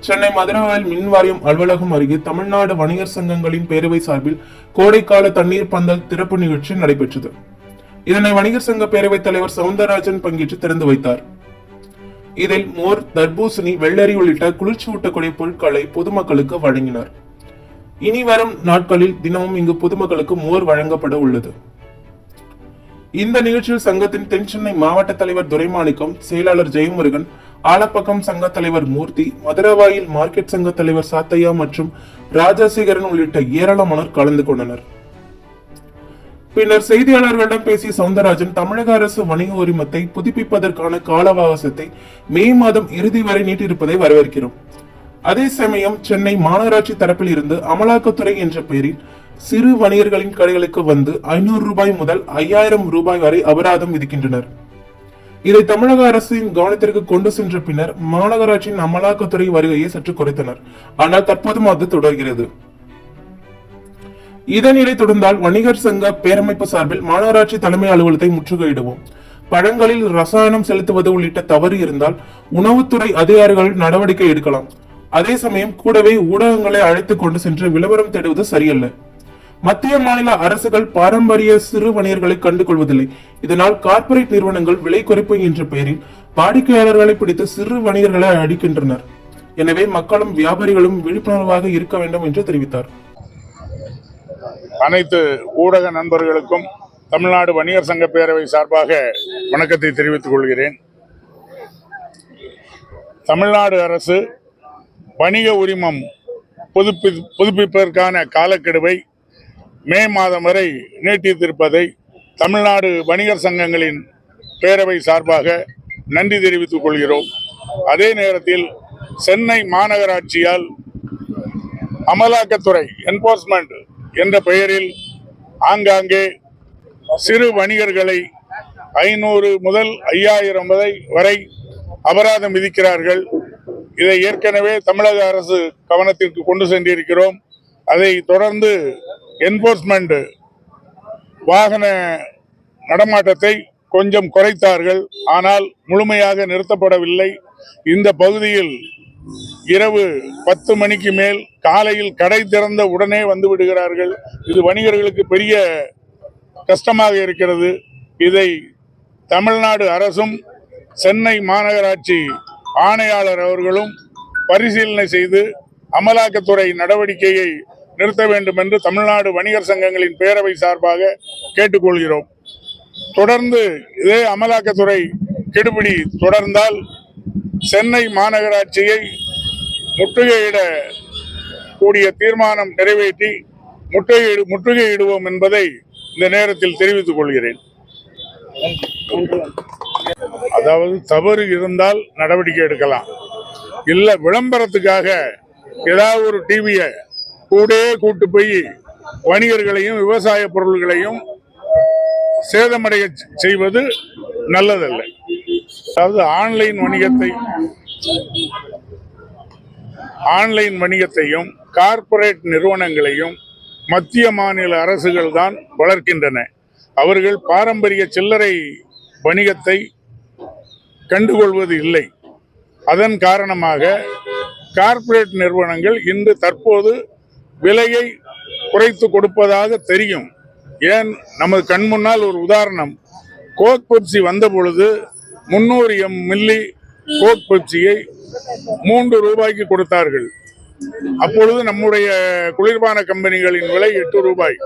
சென்னை மதுரவாயல் மின்வாரியம் அலுவலகம் அருகே தமிழ்நாடு வணிகர் சங்கங்களின் பேரவை சார்பில் கோடைக்கால தண்ணீர் பந்தல் திறப்பு நிகழ்ச்சி நடைபெற்றது. இதனை வணிகர் சங்க பேரவைத் தலைவர் சவுந்தரராஜன் பங்கேற்று திறந்து வைத்தார். இதில் மோர், தர்பூசணி, வெள்ளரி உள்ளிட்ட குளிர்ச்சி ஊட்டக்கூடிய பொருட்களை பொதுமக்களுக்கு வழங்கினார். இனி வரும் நாட்களில் தினமும் இங்கு பொதுமக்களுக்கு மோர் வழங்கப்பட உள்ளது. இந்த நிகழ்ச்சியில் சங்கத்தின் தென் சென்னை மாவட்ட தலைவர் துரைமாணிக்கம், செயலாளர் ஜெயமுருகன், ஆலப்பக்கம் சங்க தலைவர் மூர்த்தி, மதுரவாயில் மார்க்கெட் சங்க தலைவர் சாத்தையா மற்றும் ராஜசேகரன் உள்ளிட்ட ஏராளமானோர் கலந்து கொண்டனர். பின்னர் செய்தியாளர்களிடம் பேசிய சவுந்தரராஜன், தமிழக அரசு வணிக உரிமத்தை புதுப்பிப்பதற்கான கால அவகாசத்தை மே மாதம் இறுதி வரை நீட்டிருப்பதை வரவேற்கிறோம். அதே சமயம் சென்னை மாநகராட்சி தரப்பில் இருந்து அமலாக்கத்துறை என்ற பெயரில் சிறு வணிகர்களின் கடைகளுக்கு வந்து 500 ரூபாய் முதல் 5000 ரூபாய் வரை அபராதம் விதிக்கின்றனர். இதை தமிழக அரசின் கவனத்திற்கு கொண்டு சென்ற பின்னர் மாநகராட்சியின் அமலாக்கத்துறை வருகையை சற்று குறைத்தனர். ஆனால் தற்போதும் அது தொடர்கிறது. இதனிலை தொடர்ந்தால் வணிகர் சங்க பேரமைப்பு சார்பில் மாநகராட்சி தலைமை அலுவலகத்தை முற்றுகையிடுவோம். பழங்களில் ரசாயனம் செலுத்துவது உள்ளிட்ட தவறு இருந்தால் உணவுத்துறை அதிகாரிகள் நடவடிக்கை எடுக்கலாம். அதே சமயம் கூடவே ஊடகங்களை அழைத்துக் கொண்டு சென்று விளம்பரம் தேடுவது சரியல்ல. மத்திய மாநில அரசுகள் பாரம்பரிய சிறு வணிகர்களை கண்டுகொள்வதில்லை. இதனால் கார்ப்பரேட் நிறுவனங்கள் விலை குறைப்பு என்ற பெயரில் வாடிக்கையாளர்களை பிடித்து சிறு வணிகர்களை அடிக்கின்றனர். எனவே மக்களும் வியாபாரிகளும் விழிப்புணர்வாக இருக்க வேண்டும் என்று தெரிவித்தார். அனைத்து ஊடக நண்பர்களுக்கும் தமிழ்நாடு வணிகர் சங்க பேரவை சார்பாக வணக்கத்தை தெரிவித்துக் கொள்கிறேன். தமிழ்நாடு அரசு வணிக உரிமம் புதுப்பிப்பதற்கான காலக்கெடுவை மே மாதம் வரை நீட்டித்திருப்பதை தமிழ்நாடு வணிகர் சங்கங்களின் பேரவை சார்பாக நன்றி தெரிவித்துக் கொள்கிறோம். அதே நேரத்தில் சென்னை மாநகராட்சியால் அமலாக்கத்துறை என்போர்ஸ்மெண்ட் என்ற பெயரில் ஆங்காங்கே சிறு வணிகர்களை 500 முதல் 5000 வரை அபராதம் விதிக்கிறார்கள். இதை ஏற்கனவே தமிழக அரசு கவனத்திற்கு கொண்டு சென்றிருக்கிறோம். அதை தொடர்ந்து என்போர்ஸ்மெண்ட் வாகன நடமாட்டத்தை கொஞ்சம் குறைத்தார்கள். ஆனால் முழுமையாக நிறுத்தப்படவில்லை. இந்த பகுதியில் இரவு 10 மணிக்கு மேல் காலையில் கடை திறந்த உடனே வந்து விடுகிறார்கள். இது வணிகர்களுக்கு பெரிய கஷ்டமாக இருக்கிறது. இதை தமிழ்நாடு அரசும் சென்னை மாநகராட்சி ஆணையாளர் அவர்களும் பரிசீலனை செய்து அமலாக்கத்துறை நடவடிக்கையை நிறுத்த வேண்டும் என்று தமிழ்நாடு வணிகர் சங்கங்களின் பேரவை சார்பாக கேட்டுக்கொள்கிறோம். தொடர்ந்து இதே அமலாக்கத்துறை கெடுபிடி தொடர்ந்தால் சென்னை மாநகராட்சியை முற்றுகையிட கூடிய தீர்மானம் நிறைவேற்றி முற்றுகையிடுவோம் என்பதை இந்த நேரத்தில் தெரிவித்துக் கொள்கிறேன். அதாவது தவறு இருந்தால் நடவடிக்கை எடுக்கலாம். இல்ல விளம்பரத்துக்காக ஏதாவது ஒரு டிவியை கூட்டு போய் வணிகர்களையும் விவசாய பொருள்களையும் சேதமடைய செய்வது நல்லதல்ல. அதாவது ஆன்லைன் வணிகத்தையும் கார்ப்பரேட் நிறுவனங்களையும் மத்திய மாநில அரசுகள் தான் வளர்க்கின்றன. அவர்கள் பாரம்பரிய சில்லறை வணிகத்தை கண்டுகொள்வது இல்லை. அதன் காரணமாக கார்ப்பரேட் நிறுவனங்கள் இன்று தற்போது விலையை குறைத்து கொடுப்பதாக தெரியும். ஏன், நமது கண் முன்னால் ஒரு உதாரணம். கோக் பெப்சி வந்த பொழுது 300 மில்லி கோக் பெப்சியை 3 ரூபாய்க்கு கொடுத்தார்கள். அப்பொழுது நம்முடைய குளிர்பான கம்பெனிகளின் விலை 8 ரூபாய்.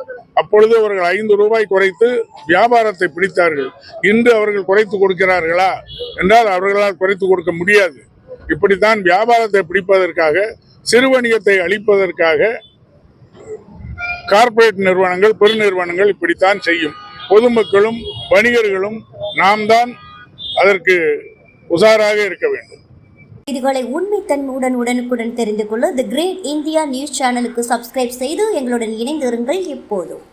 அப்பொழுது அவர்கள் 5 ரூபாய் குறைத்து வியாபாரத்தை பிடித்தார்கள். இன்று அவர்கள் குறைத்து கொடுக்கிறார்களா என்றால் அவர்களால் குறைத்து கொடுக்க முடியாது. இப்படித்தான் வியாபாரத்தை பிடிப்பதற்காக, சிறு வணிகத்தை அழிப்பதற்காக கார்ப்பரேட் நிறுவனங்கள், பெருநிறுவனங்கள் இப்படித்தான் செய்யும். பொதுமக்களும் வணிகர்களும் நாம் தான் அதற்கு உஷாராக இருக்க வேண்டும். இதுகளை உண்மைத்தன்மையுடன் உடனுக்குடன் தெரிந்து கொள்ள தி கிரேட் இந்தியா நியூஸ் சேனலுக்கு சப்ஸ்கிரைப் செய்து எங்களுடன் இணைந்திருங்கள். எப்போதும்